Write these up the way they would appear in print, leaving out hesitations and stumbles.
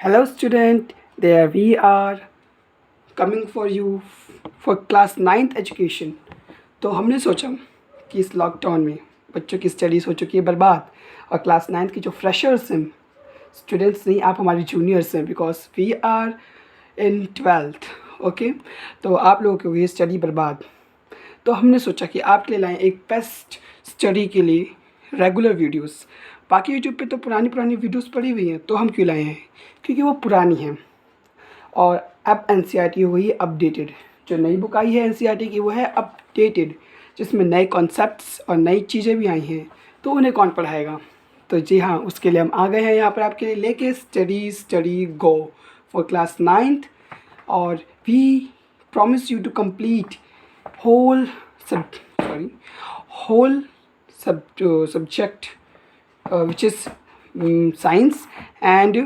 Hello student, there we are coming for you for class 9th education. तो हमने सोचा कि इस लॉकडाउन में बच्चों की स्टडीज़ हो चुकी है बर्बाद और क्लास 9th की जो फ्रेशर्स हैं स्टूडेंट्स नहीं, आप हमारी जूनियर्स हैं because we are in 12th। Okay, तो आप लोगों की हुई स्टडी बर्बाद। तो हमने सोचा कि आपके लिए लाएँ एक बेस्ट स्टडी के लिए रेगुलर वीडियोस। बाकी यूट्यूब पे तो पुरानी वीडियोस पड़ी हुई हैं, तो हम क्यों लाए हैं? क्योंकि वो पुरानी हैं और अब एनसीईआरटी हुई है अपडेटेड। जो नई बुक आई है एनसीईआरटी की वो है अपडेटेड, जिसमें नए कॉन्सेप्ट्स और नई चीज़ें भी आई हैं। तो उन्हें कौन पढ़ाएगा? तो जी हाँ, उसके लिए हम आ गए हैं यहाँ पर आपके लिए लेके study go for class 9th। और we promise you to complete whole whole subject which is science, and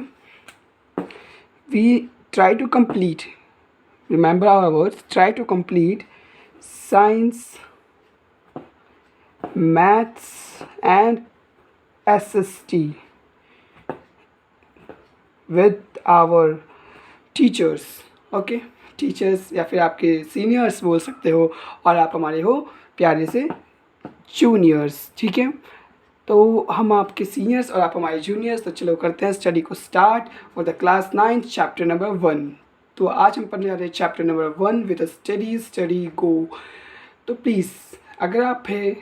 we try to complete, remember our words, try to complete science, maths and SST with our teachers। Okay, teachers या फिर आपके seniors बोल सकते हो, और आप हमारे हो प्यारे से जूनियर्स। ठीक है, तो हम आपके सीनियर्स और आप हमारे जूनियर्स। तो चलो करते हैं स्टडी को start for the class 9th chapter number 1। तो आज हम पढ़ने जा रहे हैं chapter number 1 with a study go. तो प्लीज़, अगर आप है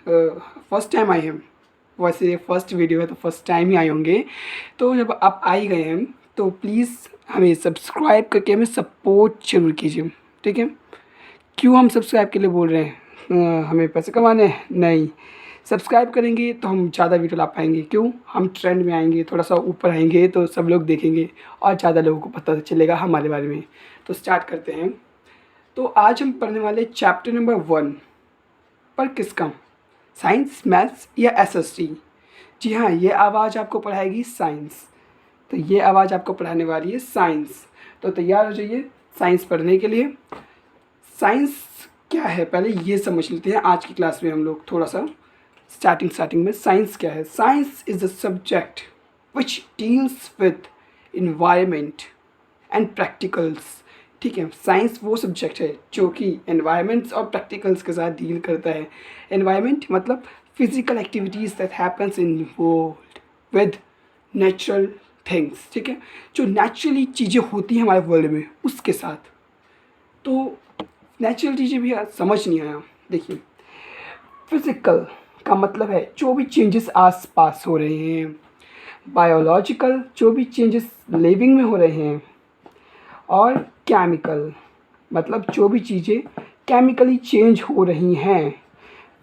फर्स्ट टाइम आए हैं, वैसे ये फर्स्ट वीडियो है तो फर्स्ट टाइम ही आए होंगे, तो जब आप आ ही गए हैं तो प्लीज़ हमें सब्सक्राइब करके हमें सपोर्ट जरूर कीजिए। ठीक है, क्यों हम सब्सक्राइब के लिए बोल रहे हैं? हमें पैसे कमाने हैं? नहीं, सब्सक्राइब करेंगे तो हम ज़्यादा वीडियो ला पाएंगे। क्यों? हम ट्रेंड में आएंगे, थोड़ा सा ऊपर आएंगे तो सब लोग देखेंगे और ज़्यादा लोगों को पता चलेगा हमारे बारे में। तो स्टार्ट करते हैं। तो आज हम पढ़ने वाले चैप्टर नंबर 1 पर किसका? साइंस, मैथ्स या एसएसटी? जी हाँ, ये आवाज़ आपको पढ़ाएगी साइंस। तो ये आवाज़ आपको पढ़ाने वाली है साइंस। तो तैयार हो जाइए साइंस पढ़ने के लिए। साइंस क्या है पहले ये समझ लेते हैं आज की क्लास में हम लोग थोड़ा सा। स्टार्टिंग में साइंस क्या है? Science is a subject which deals with environment and practicals. ठीक है, साइंस वो सब्जेक्ट है जो कि एनवायरमेंट्स और प्रैक्टिकल्स के साथ डील करता है। एनवायरमेंट मतलब physical activities that happens in world with natural things. ठीक है, जो नेचुरली चीज़ें होती हैं हमारे वर्ल्ड में उसके साथ। तो नेचुरल चीज़ें भी समझ नहीं आया। देखिए, फिजिकल का मतलब है जो भी चेंजेस आस पास हो रहे हैं, बायोलॉजिकल जो भी चेंजेस लिविंग में हो रहे हैं, और केमिकल मतलब जो भी चीज़ें केमिकली चेंज हो रही हैं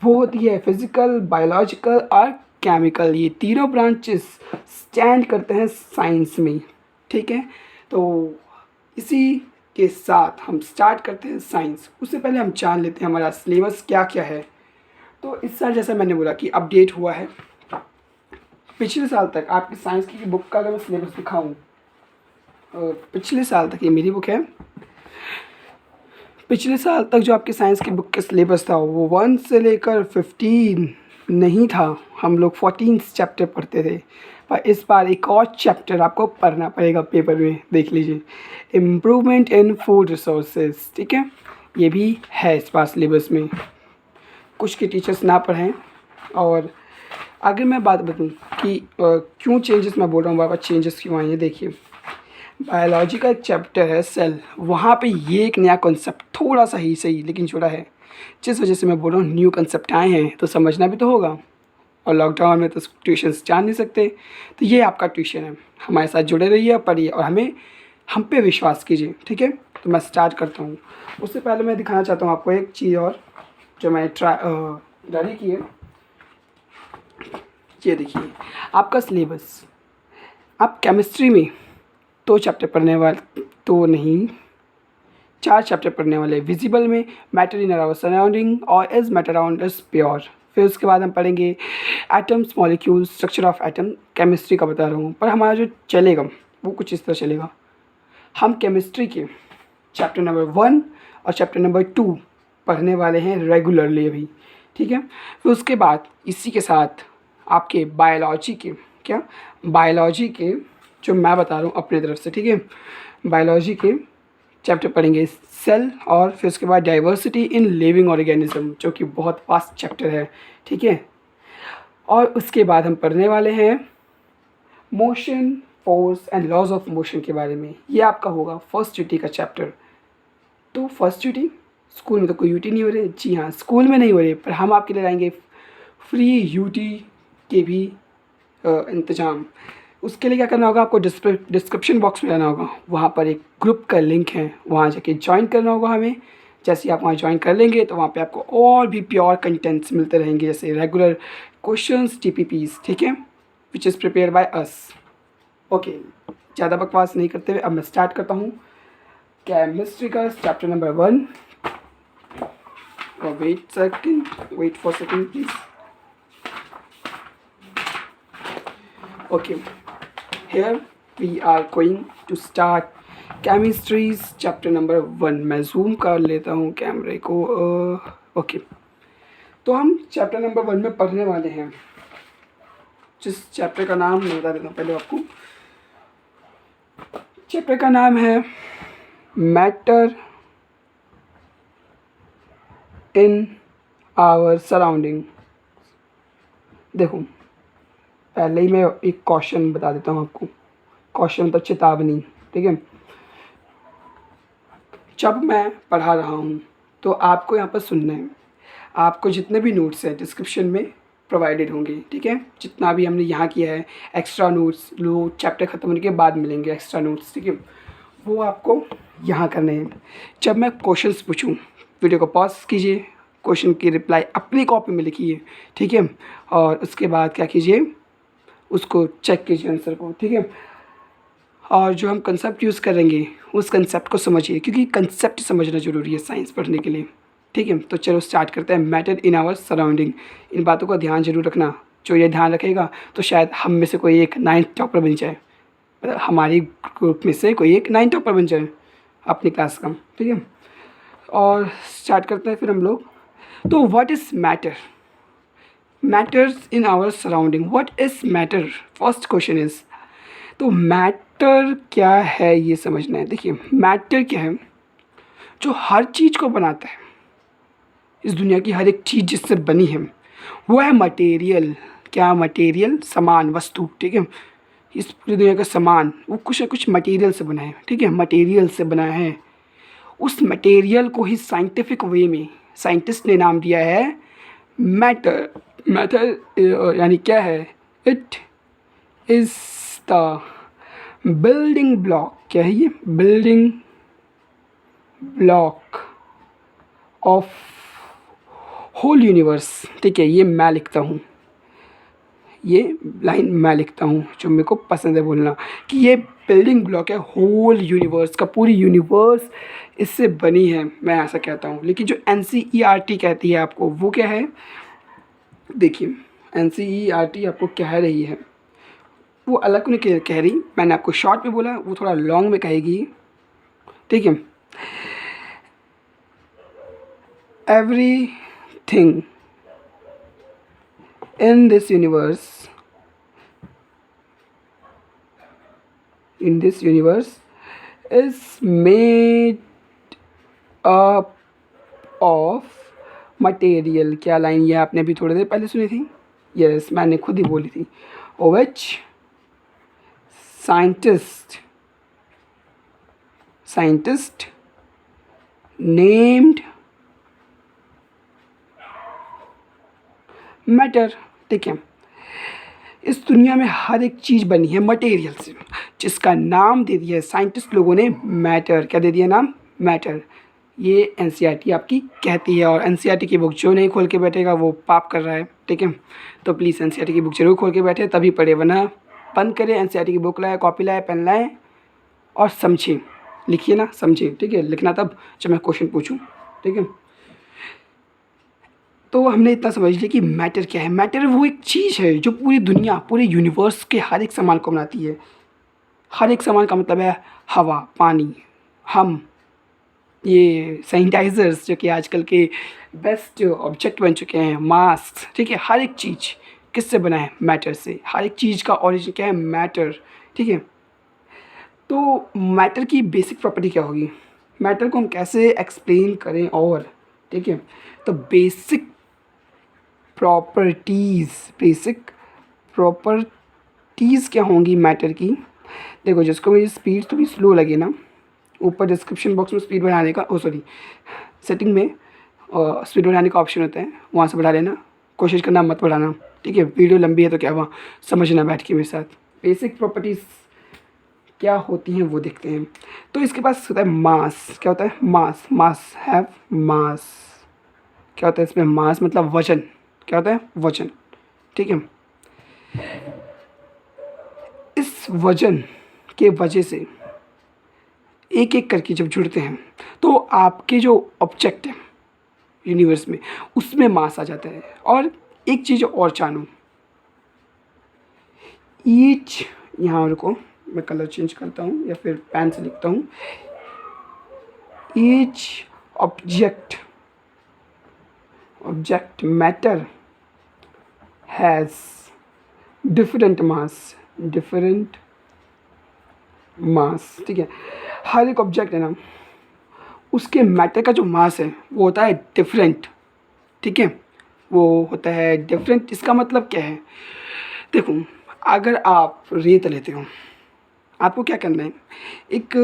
वो होती है फिज़िकल, बायोलॉजिकल और केमिकल। ये तीनों ब्रांचेस स्टैंड करते हैं साइंस में। ठीक है, तो इसी के साथ हम स्टार्ट करते हैं साइंस। उससे पहले हम जान लेते हैं हमारा सिलेबस क्या क्या है। तो इस साल जैसा मैंने बोला कि अपडेट हुआ है। पिछले साल तक आपकी साइंस की बुक का अगर मैं सिलेबस दिखाऊँ, पिछले साल तक, ये मेरी बुक है, पिछले साल तक जो आपकी साइंस की बुक का सिलेबस था वो 1 से लेकर 15 नहीं था। हम लोग 14 चैप्टर पढ़ते थे, पर इस बार एक और चैप्टर आपको पढ़ना पड़ेगा पेपर में। देख लीजिए, इम्प्रूवमेंट इन फूड रिसोर्सेज। ठीक है, ये भी है इस बार सिलेबस में। कुछ के टीचर्स ना पढ़ें। और अगर मैं बात बताऊँ कि क्यों चेंजेस मैं बोल रहा हूँ बार बार, चेंजेस क्यों आए हैं, देखिए बायोलॉजी का एक चैप्टर है सेल, वहाँ पे ये एक नया कॉन्सेप्ट थोड़ा सा ही सही लेकिन जुड़ा है, जिस वजह से मैं बोल रहा हूँ न्यू कॉन्सेप्ट आए हैं तो समझना भी तो होगा। और लॉकडाउन में तो ट्यूशन्स जा नहीं सकते, तो ये आपका ट्यूशन है। हमारे साथ जुड़े रहिए, पढ़िए और हम पे विश्वास कीजिए। ठीक है, तो मैं स्टार्ट करता हूँ। उससे पहले मैं दिखाना चाहता हूँ आपको एक चीज़ और जो मैंने रेडी की है। ये देखिए आपका सिलेबस। आप केमिस्ट्री में 2 चैप्टर पढ़ने वाले, 2 नहीं 4 चैप्टर पढ़ने वाले। विजिबल में मैटर इन आवर सराउंडिंग और is matter around us pure. फिर उसके बाद हम पढ़ेंगे atoms, molecules, structure of atom. Chemistry का बता रहा हूँ, पर हमारा जो चलेगा वो कुछ इस तरह चलेगा। हम केमिस्ट्री के चैप्टर नंबर 1 और चैप्टर नंबर 2 पढ़ने वाले हैं रेगुलरली अभी। ठीक है, फिर उसके बाद इसी के साथ आपके बायोलॉजी के जो मैं बता रहा हूँ अपने तरफ से, ठीक है। बायोलॉजी के चैप्टर पढ़ेंगे सेल, और फिर उसके बाद डाइवर्सिटी इन लिविंग ऑर्गेनिज्म, जो कि बहुत वास्ट चैप्टर है, ठीक है। और उसके बाद हम पढ़ने वाले हैं motion, force and laws of motion के बारे में। ये आपका होगा फर्स्ट यूटी का चैप्टर। तो फर्स्ट यूटी स्कूल में तो कोई यूटी नहीं हो रही, जी हाँ, स्कूल में नहीं हो रही, पर हम आपके लिए लाएंगे फ्री यूटी के भी इंतज़ाम। उसके लिए क्या करना होगा, आपको डिस्क्रिप्शन बॉक्स में जाना होगा, वहाँ पर एक ग्रुप का लिंक है, वहाँ जाके ज्वाइन करना होगा हमें। जैसे आप वहाँ ज्वाइन कर लेंगे तो वहाँ पे आपको और भी प्योर कंटेंट्स मिलते रहेंगे, जैसे रेगुलर क्वेश्चंस, टीपीपीस, ठीक है, which is prepare by us. Okay, ज़्यादा बकवास नहीं करते हुए अब मैं स्टार्ट करता हूँ केमिस्ट्री का chapter number 1। Wait for second please. Okay, here we are going to start chemistry's chapter number 1। मैं जूम कर लेता हूँ कैमरे को। ओके, तो हम चैप्टर नंबर 1 में पढ़ने वाले हैं, जिस चैप्टर का नाम मैं बता देता हूँ पहले आपको। चैप्टर का नाम है मैटर इन आवर सराउंडिंग। देखो, पहले ही मैं एक क्वेश्चन बता देता हूँ आपको। क्वेश्चन मतलब चेतावनी, ठीक है। जब मैं पढ़ा रहा हूँ तो आपको यहाँ पर सुनना है। आपको जितने भी नोट्स हैं डिस्क्रिप्शन में प्रोवाइडेड होंगे, ठीक है। जितना भी हमने यहाँ किया है, एक्स्ट्रा नोट्स लो चैप्टर ख़त्म होने के बाद मिलेंगे एक्स्ट्रा नोट्स, ठीक है, वो आपको यहाँ करने हैं। जब मैं क्वेश्चंस पूछूँ, वीडियो को पॉज कीजिए, क्वेश्चन की रिप्लाई अपनी कॉपी में लिखिए, ठीक है, और उसके बाद क्या कीजिए, उसको चेक कीजिए आंसर को, ठीक है। और जो हम कंसेप्ट यूज़ करेंगे उस कंसेप्ट को समझिए, क्योंकि कंसेप्ट समझना ज़रूरी है साइंस पढ़ने के लिए, ठीक है। तो चलो स्टार्ट करते हैं। मैटर इन आवर सराउंडिंग, इन बातों का ध्यान जरूर रखना। जो ये ध्यान रखेगा तो शायद हम में से कोई एक 9th टॉपर बन जाए, मतलब हमारी ग्रुप में से कोई एक 9th टॉपर बन जाए अपनी क्लास का, ठीक है। और स्टार्ट करते हैं फिर हम लोग। तो what is matter? Matters in our surrounding, what is matter? First question is, तो मैटर क्या है ये समझना है। देखिए, मैटर क्या है, जो हर चीज़ को बनाता है, इस दुनिया की हर एक चीज़ जिससे बनी है वो है मटेरियल। क्या? मटेरियल, सामान, वस्तु, ठीक है। इस पूरी दुनिया का सामान वो कुछ ना कुछ मटेरियल से बना है, ठीक है, मटेरियल से बना है। उस मटेरियल को ही साइंटिफिक वे में साइंटिस्ट ने नाम दिया है मैटर। मैटर यानी क्या है? It is the building block. क्या है ये? Building block of whole universe, ठीक है। ये मैं लिखता हूँ, ये लाइन मैं लिखता हूँ, जो मेरे को पसंद है बोलना, कि ये बिल्डिंग ब्लॉक है होल यूनिवर्स का। पूरी यूनिवर्स इससे बनी है, मैं ऐसा कहता हूँ। लेकिन जो NCERT कहती है आपको, वो क्या है? देखिए, NCERT आपको कह रही है, वो अलग नहीं कह रही, मैंने आपको शॉर्ट में बोला, वो थोड़ा लॉन्ग में कहेगी, ठीक है। Everything in this universe is made up of material। क्या लाइन ये आपने अभी थोड़ी देर पहले सुनी थी? यस, मैंने खुद ही बोली थी। which scientist named मैटर, ठीक है। इस दुनिया में हर एक चीज़ बनी है मटेरियल से, जिसका नाम दे दिया है साइंटिस्ट लोगों ने मैटर। क्या दे दिया नाम? मैटर। ये NCERT आपकी कहती है, और NCERT की बुक जो नहीं खोल के बैठेगा वो पाप कर रहा है, ठीक है। तो प्लीज़ NCERT की बुक जरूर खोल के बैठे, तभी पढ़े, वरना बंद करें। NCERT की बुक लाए, कॉपी लाए, पेन लाए, और समझें, लिखिए ना, समझें, ठीक है। लिखना तब जब मैं क्वेश्चन पूछूँ, ठीक है। तो हमने इतना समझ लिया कि मैटर क्या है। मैटर वो एक चीज़ है जो पूरी दुनिया, पूरे यूनिवर्स के हर एक सामान को बनाती है। हर एक सामान का मतलब है हवा, पानी, हम, ये सैनिटाइज़र्स जो कि आजकल के बेस्ट ऑब्जेक्ट बन चुके हैं, मास्क, ठीक है। हर एक चीज़ किससे बना है? मैटर से। हर एक चीज़ का ओरिजिन क्या है? मैटर, ठीक है। तो मैटर की बेसिक प्रॉपर्टी क्या होगी, मैटर को हम कैसे एक्सप्लेन करें, और ठीक है, तो बेसिक प्रॉपर्टीज़ क्या होंगी मैटर की। देखो, जिसको मेरी स्पीड थोड़ी स्लो लगे ना, ऊपर डिस्क्रिप्शन बॉक्स में स्पीड बढ़ाने का, सेटिंग में स्पीड बढ़ाने का ऑप्शन होता है, वहाँ से बढ़ा लेना, कोशिश करना मत बढ़ाना, ठीक है। वीडियो लंबी है तो क्या हुआ, समझना बैठ के मेरे साथ। बेसिक प्रॉपर्टीज़ क्या होती हैं वो देखते हैं। तो इसके पास होता है मास। क्या होता है, मास हैव मास। क्या होता है इसमें, मास मतलब वजन। क्या होता है, वजन, ठीक है। इस वजन के वजह से एक एक करके जब जुड़ते हैं तो आपके जो ऑब्जेक्ट है यूनिवर्स में, उसमें मास आ जाता है। और एक चीज़ और जानो, ईच, यहाँ रुको, मैं कलर चेंज करता हूँ या फिर पेन से लिखता हूँ। Each object matter has different mass, ठीक है। हर एक ऑब्जेक्ट है ना, उसके मैटर का जो मास है वो होता है डिफरेंट, ठीक है, वो होता है डिफरेंट। इसका मतलब क्या है, देखो, अगर आप रेत लेते हो, आपको क्या करना है, एक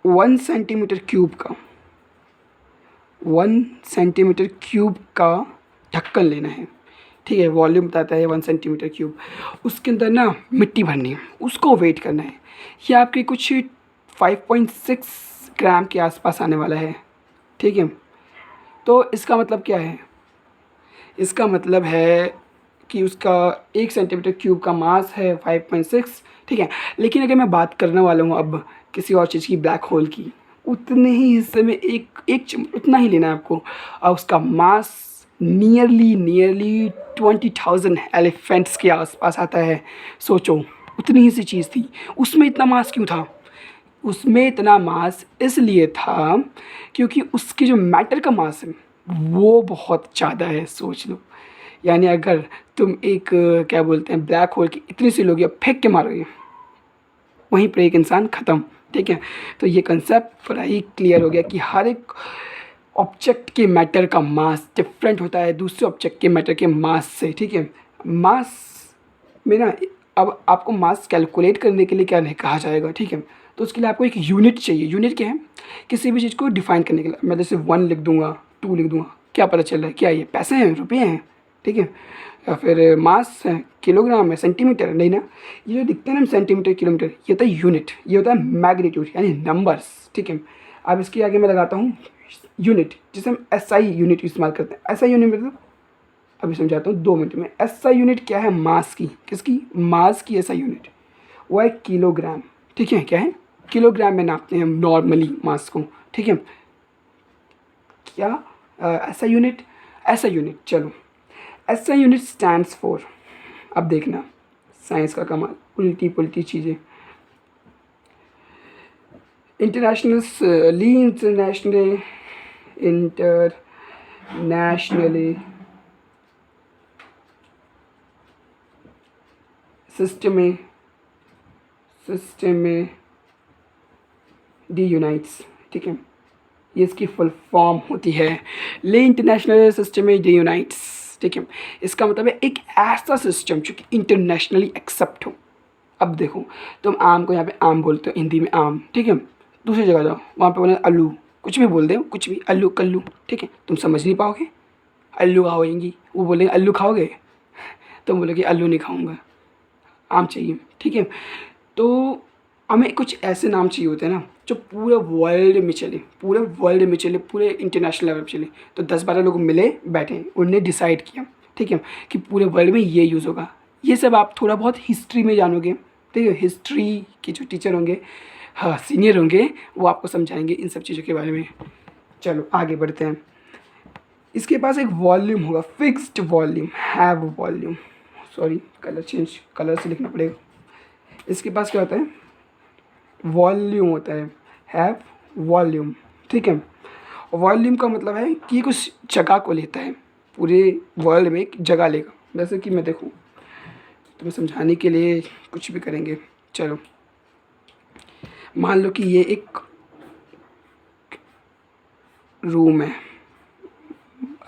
1 सेंटीमीटर क्यूब का ढक्कन लेना है, ठीक है। वॉल्यूम बताता है 1 सेंटीमीटर क्यूब। उसके अंदर ना मिट्टी भरनी है, उसको वेट करना है। ये आपके कुछ 5.6 ग्राम के आसपास आने वाला है, ठीक है। तो इसका मतलब क्या है, इसका मतलब है कि उसका 1 सेंटीमीटर क्यूब का मास है 5.6, ठीक है। लेकिन अगर मैं बात करने वाला हूँ अब किसी और चीज़ की, ब्लैक होल की, उतने ही हिस्से में उतना ही लेना है आपको, और उसका मास नियरली 20,000 एलिफेंट्स के आसपास आता है। सोचो, उतनी ही सी चीज़ थी, उसमें इतना मास क्यों था, उसमें इतना मास इसलिए था क्योंकि उसके जो मैटर का मास है वो बहुत ज़्यादा है। सोच लो, यानी अगर तुम एक क्या बोलते हैं, ब्लैक होल की इतनी सी लोग फेंक के मारोगे, वहीं पर एक इंसान ख़त्म, ठीक है। तो ये कंसेप्ट पूरा ही क्लियर हो गया कि हर एक ऑब्जेक्ट के मैटर का मास डिफरेंट होता है दूसरे ऑब्जेक्ट के मैटर के मास से, ठीक है। मास में ना, अब आपको मास कैलकुलेट करने के लिए क्या नहीं कहा जाएगा, ठीक है। तो उसके लिए आपको एक यूनिट चाहिए। यूनिट क्या है, किसी भी चीज़ को डिफाइन करने के लिए। मैं जैसे 1 लिख दूंगा, 2 लिख दूंगा, क्या पता चल रहा है, क्या ये पैसे हैं, रुपये हैं, ठीक है। या फिर मास है, किलोग्राम है, सेंटीमीटर है, नहीं ना। ये जो दिखते हैं ना सेंटीमीटर, किलोमीटर, ये होता है यूनिट, ये होता है मैग्नीट्यूड यानी नंबर्स, ठीक है। अब इसके आगे मैं लगाता हूँ यूनिट, जिसे हम SI यूनिट इस्तेमाल करते हैं। SI यूनिट मतलब, अभी समझाता हूँ 2 मिनट में। SI यूनिट क्या है, मास की, किसकी, मास की SI यूनिट, वो है किलोग्राम, ठीक है। क्या है, किलोग्राम में नापते हैं हम नॉर्मली मास को, ठीक है। क्या SI यूनिट, चलो, SI यूनिट स्टैंड्स फॉर, अब देखना साइंस का कमाल, उल्टी पुल्टी चीज़ें। इंटरनेशनली सिस्टम में डी यूनाइट्स, ठीक है। ये इसकी फुल फॉर्म होती है, ले इंटरनेशनल सिस्टम में डी यूनाइट्स, ठीक है। इसका मतलब है एक ऐसा सिस्टम जो कि इंटरनेशनली एक्सेप्ट हो। अब देखो, तुम आम को यहाँ पे आम बोलते हो हिंदी में, आम, ठीक है। दूसरी जगह जाओ, वहाँ पे बोले आलू, कुछ भी बोल दे, कुछ भी, आलू कल्लू, ठीक है, तुम समझ नहीं पाओगे। आलू खाओगी, वो बोलेंगे आलू खाओगे, तुम बोलोगे आलू नहीं खाऊंगा, आम चाहिए, ठीक है। तो हमें कुछ ऐसे नाम चाहिए होते हैं ना जो पूरे वर्ल्ड में चले, पूरे इंटरनेशनल लेवल पे चले। तो 10-12 लोग मिले, बैठे, उनने डिसाइड किया, ठीक है, कि पूरे वर्ल्ड में ये यूज़ होगा। ये सब आप थोड़ा बहुत हिस्ट्री में जानोगे, ठीक है। हिस्ट्री के जो टीचर होंगे, हाँ, सीनियर होंगे, वो आपको समझाएंगे इन सब चीज़ों के बारे में। चलो आगे बढ़ते हैं। इसके पास एक वॉल्यूम होगा, fixed volume, have volume, sorry colour से लिखना पड़ेगा। इसके पास क्या होता है, वॉल्यूम होता है, हैव वॉल्यूम, ठीक है। वॉल्यूम का मतलब है कि ये कुछ जगह को लेता है, पूरे वर्ल्ड में एक जगह लेगा। जैसे कि मैं देखूँ, तुम्हें समझाने के लिए कुछ भी करेंगे। चलो, मान लो कि ये एक रूम है,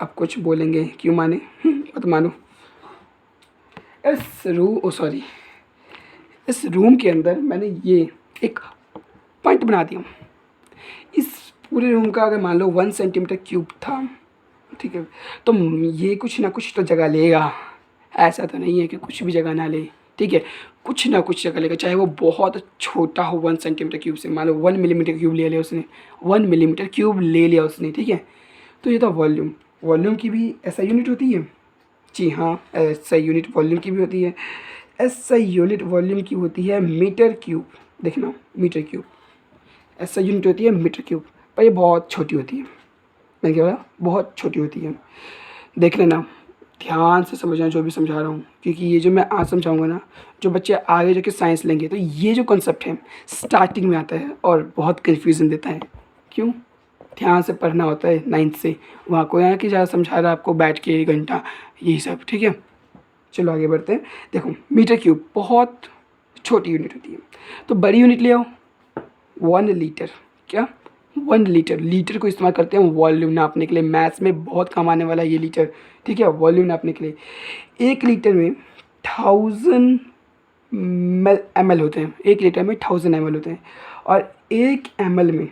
आप कुछ बोलेंगे क्यों माने, मत मानो। इस रूम के अंदर मैंने ये एक पॉइंट बना दिया। इस पूरे रूम का अगर मान लो 1 सेंटीमीटर क्यूब था, ठीक है, तो ये कुछ ना कुछ तो जगह लेगा, ऐसा तो नहीं है कि कुछ भी जगह ना ले, ठीक है, कुछ ना कुछ जगह लेगा, चाहे वो बहुत छोटा हो 1 सेंटीमीटर क्यूब से। मान लो 1 मिलीमीटर क्यूब ले लिया उसने, 1 मिलीमीटर क्यूब ले लिया उसने, ठीक है। तो ये था वॉल्यूम। वॉल्यूम की भी ऐसा यूनिट होती है, जी हाँ, ऐसा यूनिट वॉल्यूम की भी होती है। ऐसा यूनिट वॉल्यूम की होती है मीटर क्यूब, देखना मीटर क्यूब, ऐसा यूनिट होती है मीटर क्यूब, पर ये बहुत छोटी होती है। मैंने क्या बोला, बहुत छोटी होती है। देख लेना, ध्यान से समझना जो भी समझा रहा हूँ, क्योंकि ये जो मैं आज समझाऊंगा ना, जो बच्चे आगे जाके साइंस लेंगे तो ये जो कॉन्सेप्ट है स्टार्टिंग में आता है और बहुत कन्फ्यूज़न देता है। क्यों? ध्यान से पढ़ना होता है 9th से, वहाँ कोई आया कि ज़्यादा समझा रहा है आपको बैठ के 1 घंटा, यही सब, ठीक है। चलो आगे बढ़ते हैं। देखो मीटर क्यूब बहुत छोटी यूनिट होती है, तो बड़ी यूनिट ले आओ 1 लीटर। क्या? 1 लीटर। लीटर को इस्तेमाल करते हैं वॉल्यूम नापने के लिए, मैथ्स में बहुत काम आने वाला है ये लीटर, ठीक है, वॉल्यूम नापने के लिए। 1 लीटर में 1000 ml होते हैं, 1 लीटर में 1000 ml होते हैं, और 1 ml में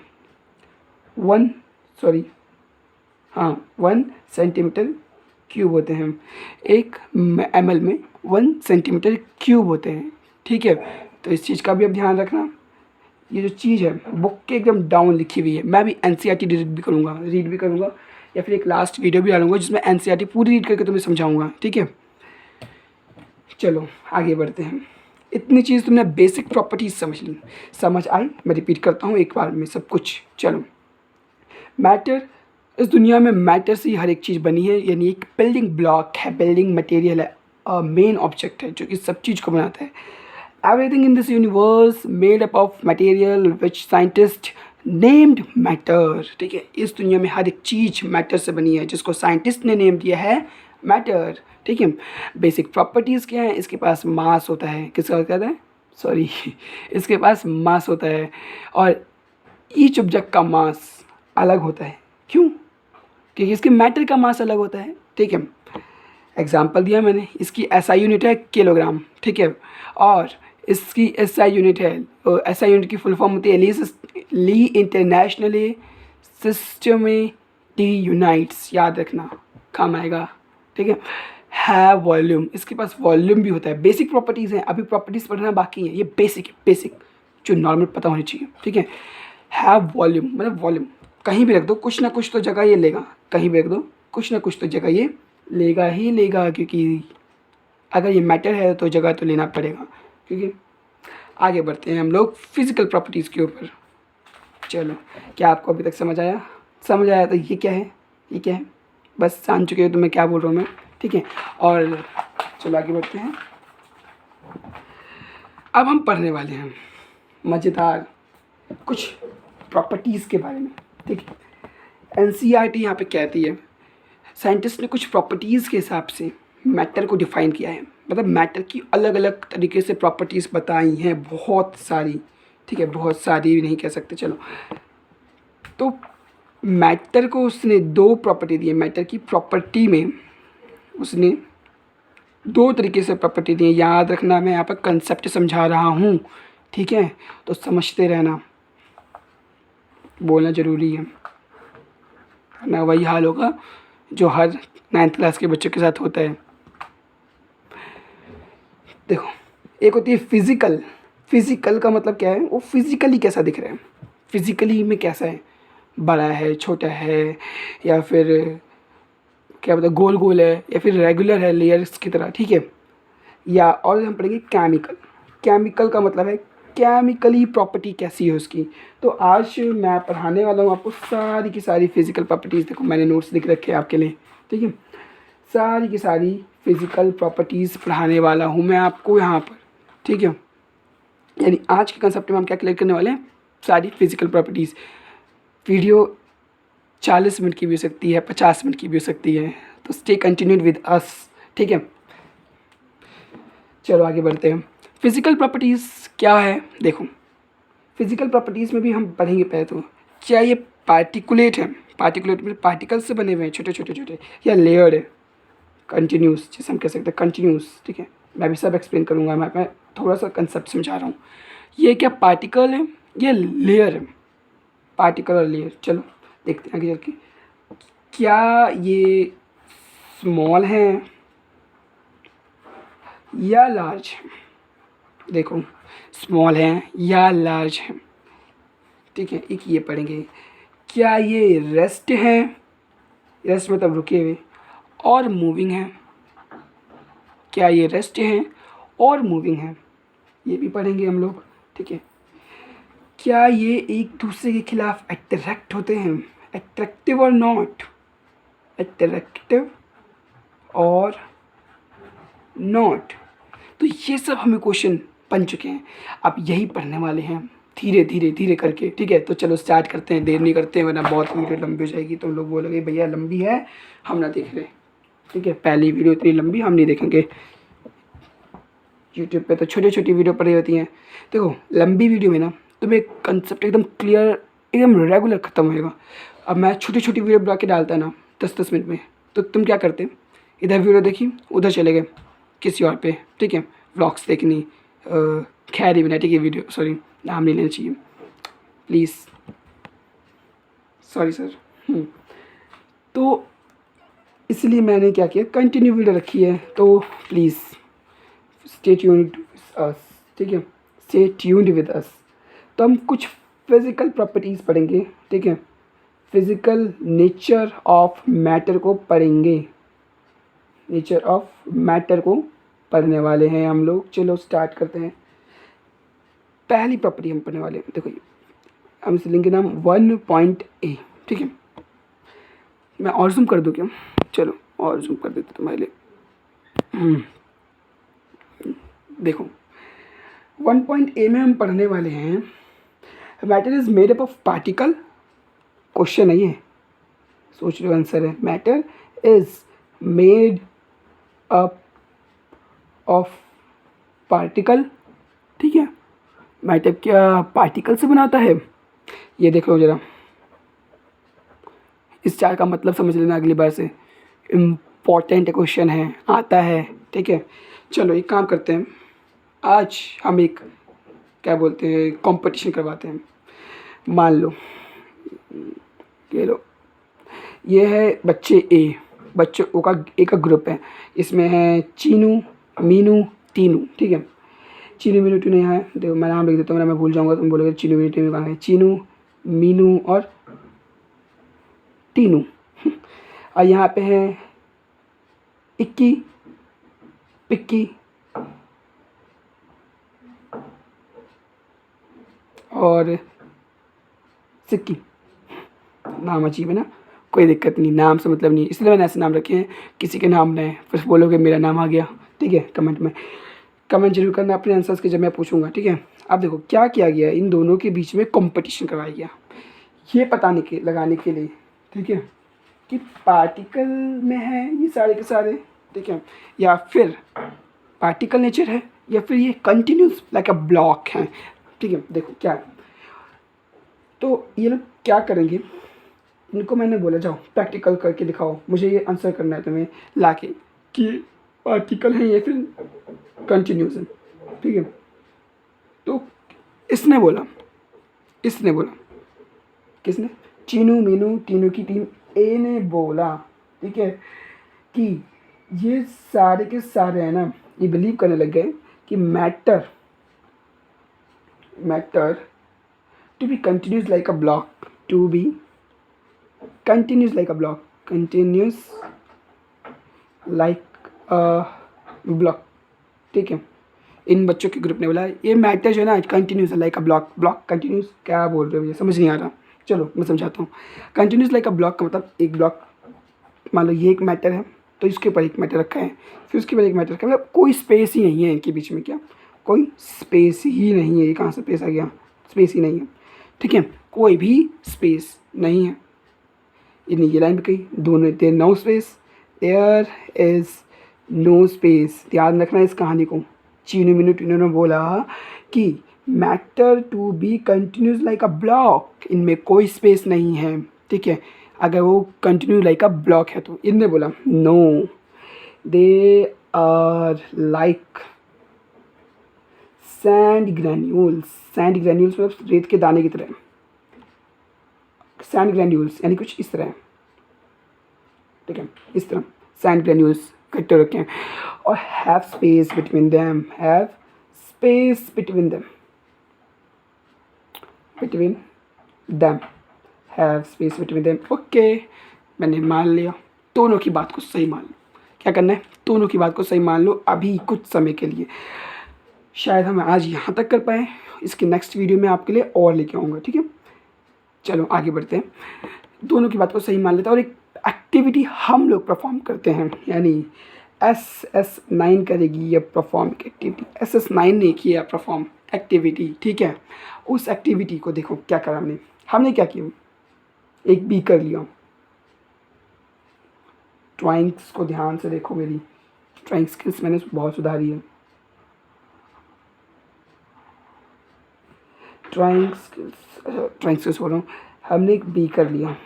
1 सेंटीमीटर क्यूब होते हैं। 1 ml में 1 सेंटीमीटर क्यूब होते हैं, ठीक है। तो इस चीज़ का भी अब ध्यान रखना। ये जो चीज़ है बुक के एकदम डाउन लिखी हुई है, मैं भी NCERT रीड भी करूँगा, या फिर एक लास्ट वीडियो भी डालूंगा जिसमें NCERT पूरी रीड करके तुम्हें समझाऊंगा, ठीक है। चलो आगे बढ़ते हैं। इतनी चीज़ तुमने बेसिक प्रॉपर्टीज समझ ली, समझ आई? मैं रिपीट करता हूँ एक बार में सब कुछ। चलो, मैटर, इस दुनिया में मैटर से ही हर एक चीज़ बनी है, यानी एक बिल्डिंग ब्लॉक है, बिल्डिंग मटेरियल है, मेन ऑब्जेक्ट है जो कि सब चीज़ को बनाता है। Everything in this universe made up of material which scientist named matter, ठीक है। इस दुनिया में हर एक चीज़ मैटर से बनी है जिसको साइंटिस्ट ने नेम दिया है मैटर, ठीक है। बेसिक प्रॉपर्टीज़ क्या है? इसके पास मास होता है, किसका कहता है, सॉरी इसके पास मास होता है, और ईच ऑब्जेक्ट का मास अलग होता है। क्यों? क्योंकि इसके मैटर का मास अलग होता है, ठीक है। एग्जाम्पल दिया मैंने, इसकी SI यूनिट है किलोग्राम, ठीक है, और इसकी SI यूनिट है, SI यूनिट की फुल फॉर्म होती है ली इंटरनेशनली सिस्टमेटी यूनाइट्स, याद रखना काम आएगा, ठीक है वॉल्यूम, इसके पास वॉल्यूम भी होता है। बेसिक प्रॉपर्टीज़ हैं, अभी प्रॉपर्टीज़ पढ़ना बाकी है, ये बेसिक जो नॉर्मल पता होनी चाहिए, ठीक है वॉल्यूम मतलब वॉल्यूम, कहीं भी रख दो कुछ ना कुछ तो जगह ये लेगा, कहीं भी रख दो कुछ ना कुछ तो जगह ये लेगा ही लेगा, क्योंकि अगर ये मैटर है तो जगह तो लेना पड़ेगा, क्योंकि आगे बढ़ते हैं हम लोग फिज़िकल प्रॉपर्टीज़ के ऊपर। चलो, क्या आपको अभी तक समझ आया? समझ आया तो ये क्या है, ये क्या है, बस जान चुके हो तो मैं क्या बोल रहा हूँ मैं, ठीक है। और चलो आगे बढ़ते हैं। अब हम पढ़ने वाले हैं मज़ेदार कुछ प्रॉपर्टीज़ के बारे में, ठीक है। NCERT यहाँ पे कहती है साइंटिस्ट ने कुछ प्रॉपर्टीज़ के हिसाब से मैटर को डिफ़ाइन किया है, मतलब मैटर की अलग अलग तरीके से प्रॉपर्टीज़ बताई हैं, बहुत सारी, ठीक है, बहुत सारी भी नहीं कह सकते, चलो। तो मैटर को उसने 2 प्रॉपर्टी दी है, मैटर की प्रॉपर्टी में उसने 2 तरीके से प्रॉपर्टी दी है, याद रखना, मैं यहाँ पर कंसेप्ट समझा रहा हूँ, ठीक है, तो समझते रहना, बोलना ज़रूरी है ना, वही हाल होगा जो हर 9th क्लास के बच्चों के साथ होता है। देखो, एक होती है फिज़िकल का मतलब क्या है, वो फिज़िकली कैसा दिख रहा है, फिज़िकली में कैसा है, बड़ा है, छोटा है, या फिर क्या बताए गोल गोल है, या फिर रेगुलर है लेयर्स की तरह, ठीक है। या और हम पढ़ेंगे केमिकल का मतलब है केमिकली प्रॉपर्टी कैसी है उसकी। तो आज मैं पढ़ाने वाला हूँ आपको सारी की सारी फिज़िकल प्रॉपर्टीज़। देखो मैंने नोट्स लिख रखे हैं आपके लिए, ठीक है, सारी की सारी फिज़िकल प्रॉपर्टीज़ पढ़ाने वाला हूँ मैं आपको यहाँ पर, ठीक है। यानी आज के कंसेप्ट में हम क्या क्लियर करने वाले हैं, सारी फिज़िकल प्रॉपर्टीज़। वीडियो 40 मिनट की भी हो सकती है, 50 मिनट की भी हो सकती है, तो स्टे कंटिन्यूड विद अस, ठीक है। चलो आगे बढ़ते हैं। फिज़िकल प्रॉपर्टीज़ क्या है, देखो फिजिकल प्रॉपर्टीज़ में भी हम पढ़ेंगे पहले तो क्या ये पार्टिकुलेट है, पार्टिकुलेट में पार्टिकल से बने हुए हैं छोटे छोटे छोटे, या लेयर्ड है, कंटिन्यूस जैसे हम कह सकते हैं कंटिन्यूस। ठीक है, मैं भी सब एक्सप्लेन करूँगा, मैं थोड़ा सा कंसेप्ट समझा रहा हूँ। ये क्या पार्टिकल है, ये लेयर है, पार्टिकल और लेयर। चलो देखते हैं आगे चल के क्या ये स्मॉल है या लार्ज है। देखो स्मॉल है या लार्ज है। ठीक है, एक ये पढ़ेंगे क्या ये रेस्ट है, रेस्ट मतलब रुके हुए, और मूविंग है। क्या ये रेस्ट है और मूविंग है, ये भी पढ़ेंगे हम लोग। ठीक है, क्या ये एक दूसरे के खिलाफ अट्रैक्ट होते हैं, अट्रैक्टिव और नॉट, अट्रैक्टिव और नॉट। तो ये सब हमें क्वेश्चन बन चुके हैं, अब यही पढ़ने वाले हैं धीरे धीरे धीरे करके। ठीक है, तो चलो स्टार्ट करते हैं, देर नहीं करते हैं वरना बहुत वीडियो लंबी हो जाएगी। तो लोग बोलोगे भैया लंबी है, हम ना देख रहे। ठीक है, पहली वीडियो इतनी लंबी हम नहीं देखेंगे। यूट्यूब पे तो छोटी छोटी वीडियो पड़ी होती हैं। देखो लंबी वीडियो में ना तुम्हें कंसेप्ट एकदम क्लियर, एकदम रेगुलर ख़त्म होएगा। अब मैं छोटी छोटी वीडियो बना के डालता है ना 10-10 मिनट में, तो तुम क्या करते, इधर वीडियो देखी उधर चले गए किसी और पे। ठीक है, व्लॉग्स देखनी, खैर बिना, ठीक है वीडियो, सॉरी नाम नहीं लेना चाहिए प्लीज़, सॉरी सर। तो इसलिए मैंने क्या किया, कंटिन्यू वीडियो रखी है, तो please stay tuned with us. ठीक है, स्टे ट्यून्ड विद अस। तो हम कुछ फिज़िकल प्रॉपर्टीज़ पढ़ेंगे। ठीक है, फिज़िकल नेचर ऑफ मैटर को पढ़ेंगे, नेचर ऑफ मैटर को पढ़ने वाले हैं हम लोग। चलो स्टार्ट करते हैं। पहली प्रॉपर्टी हम पढ़ने वाले हैं, देखो ये हम इसे लेंगे नाम 1.a। ठीक है, मैं और जूम कर दूँ क्या, चलो और जूम कर देते तुम्हारे लिए। देखो 1.a में हम पढ़ने वाले हैं matter is made up of particle. Question है ये, सोच लो आंसर है। Matter is made up of particle. ठीक है, मैटर क्या पार्टिकल से बनाता है, ये देखो ज़रा, इस चार का मतलब समझ लेना अगली बार से, इम्पॉर्टेंट क्वेश्चन है, आता है। ठीक है, चलो एक काम करते हैं, आज हम एक क्या बोलते हैं कंपटीशन करवाते हैं। मान लो ये लो, ये है बच्चे ए, बच्चों का एक का ग्रुप है, इसमें है चीनू मीनू तीनू। ठीक है, चीनू मीनू तीनू यहाँ है, देखो मैं नाम लिख देता हूँ, मैं भूल जाऊँगा तुम बोलोगे चीनू मीनू तीनू कहाँ है। चीनू मीनू और तीनू। और यहाँ पे है इक्की पिक्की और सिक्की। नाम अजीब है ना, कोई दिक्कत नहीं, नाम से मतलब नहीं, इसलिए मैंने ऐसे नाम रखे हैं। किसी के नाम नए फिर बोलोगे मेरा नाम आ गया। ठीक है, कमेंट में कमेंट जरूर करना अपने आंसर्स के, जब मैं पूछूंगा। ठीक है, अब देखो क्या किया गया, इन दोनों के बीच में कंपटीशन करवाया गया, ये बताने के लगाने के लिए। ठीक है, कि पार्टिकल में है ये सारे के सारे। ठीक है, या फिर पार्टिकल नेचर है, या फिर ये कंटिन्यूस लाइक अ ब्लॉक है। ठीक है, देखो क्या है, तो ये लोग क्या करेंगे, इनको मैंने बोला जाओ प्रैक्टिकल करके दिखाओ, मुझे ये आंसर करना है तुम्हें लाके कि पार्टिकल है या फिर कंटिन्यूस है। ठीक है, तो इसने बोला किसने, चीनू मीनू तीनों की टीम ए ने बोला। ठीक है, कि ये सारे के सारे है ना, ये बिलीव करने लग गए कि matter to be continuous like a block, to be continuous like a block, continuous like a block। ठीक है, इन बच्चों के ग्रुप ने बोला ये मैटर जो है ना कंटिन्यूस है like a block. Block continuous क्या बोल रहे हो, ये समझ नहीं आ रहा, चलो मैं समझाता हूँ। कंटिन्यूस लाइक अ ब्लॉक का मतलब एक ब्लॉक, मान लो ये एक मैटर है, तो इसके ऊपर एक मैटर रखा है, फिर उसके ऊपर एक मैटर रखा है, मतलब कोई स्पेस ही नहीं है इनके बीच में। क्या कोई स्पेस ही नहीं है, ये कहाँ से स्पेस आ गया, स्पेस ही नहीं है। ठीक है, कोई भी स्पेस नहीं है। इन्हें ये लाइन भी कही, दोनों there no space, there is no space. ध्यान रखना इस कहानी को। चीनू मीनू टीनू ने बोला कि matter to be continuous like a block, इनमें कोई स्पेस नहीं है, ठीक है। अगर वो कंटिन्यू लाइक अ ब्लॉक है तो इनने बोला no, they are like sand granules. Sand granules मतलब रेत के दाने की तरह, सैंड ग्रैन्यूल्स यानी कुछ इस तरह, ठीक है, इस तरह सैंड ग्रैन्यूल्स इकट्ठे रखे हैं। और have space between them, have space between them, between them, have space between them. Okay, मैंने मान लिया, दोनों की बात को सही मान लो। क्या करना है, दोनों की बात को सही मान लो अभी कुछ समय के लिए। शायद हम आज यहाँ तक कर पाएँ, इसके नेक्स्ट वीडियो में आपके लिए और लेके आऊँगा, ठीक है। चलो आगे बढ़ते हैं। दोनों की बात को सही मान लेते हैं और एक एक्टिविटी हम लोग परफॉर्म करते हैं, यानी SS9 करेगी ये परफॉर्म एक्टिविटी। SS9 ने किया परफॉर्म एक्टिविटी, ठीक है। उस एक्टिविटी को देखो क्या करा हमने क्या किया, एक बी कर लिया। ड्राइंग्स को ध्यान से देखो, मेरी ड्राइंग स्किल्स मैंने बहुत सुधारी है। ड्राइंग स्किल्स बोल रहा हूँ, हमने एक बी कर लिया,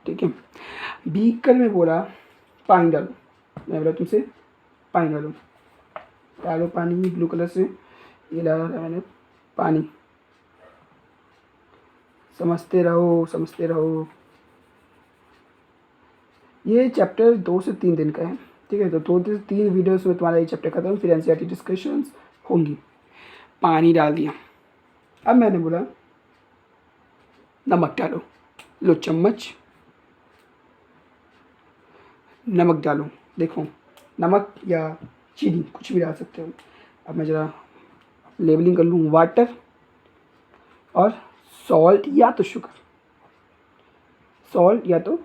ठीक है। बीकर में बोला पानी डालो, मैं बोला तुमसे पानी डालो, डालो पानी ब्लू कलर से, ये डाला मैंने पानी। समझते रहो समझते रहो। ये चैप्टर 2 से 3 दिन का है, ठीक है। तो 2 से 3 वीडियोस में तुम्हारा ये चैप्टर खत्म, फिर एनसीईआरटी डिस्कशंस होंगी। पानी डाल दिया, अब मैंने बोला नमक डालो, लो चम्मच नमक डालो। देखो नमक या चीनी कुछ भी डाल सकते हो। अब मैं ज़रा लेबलिंग कर लूँ, वाटर और सॉल्ट या तो शुगर, सॉल्ट या तो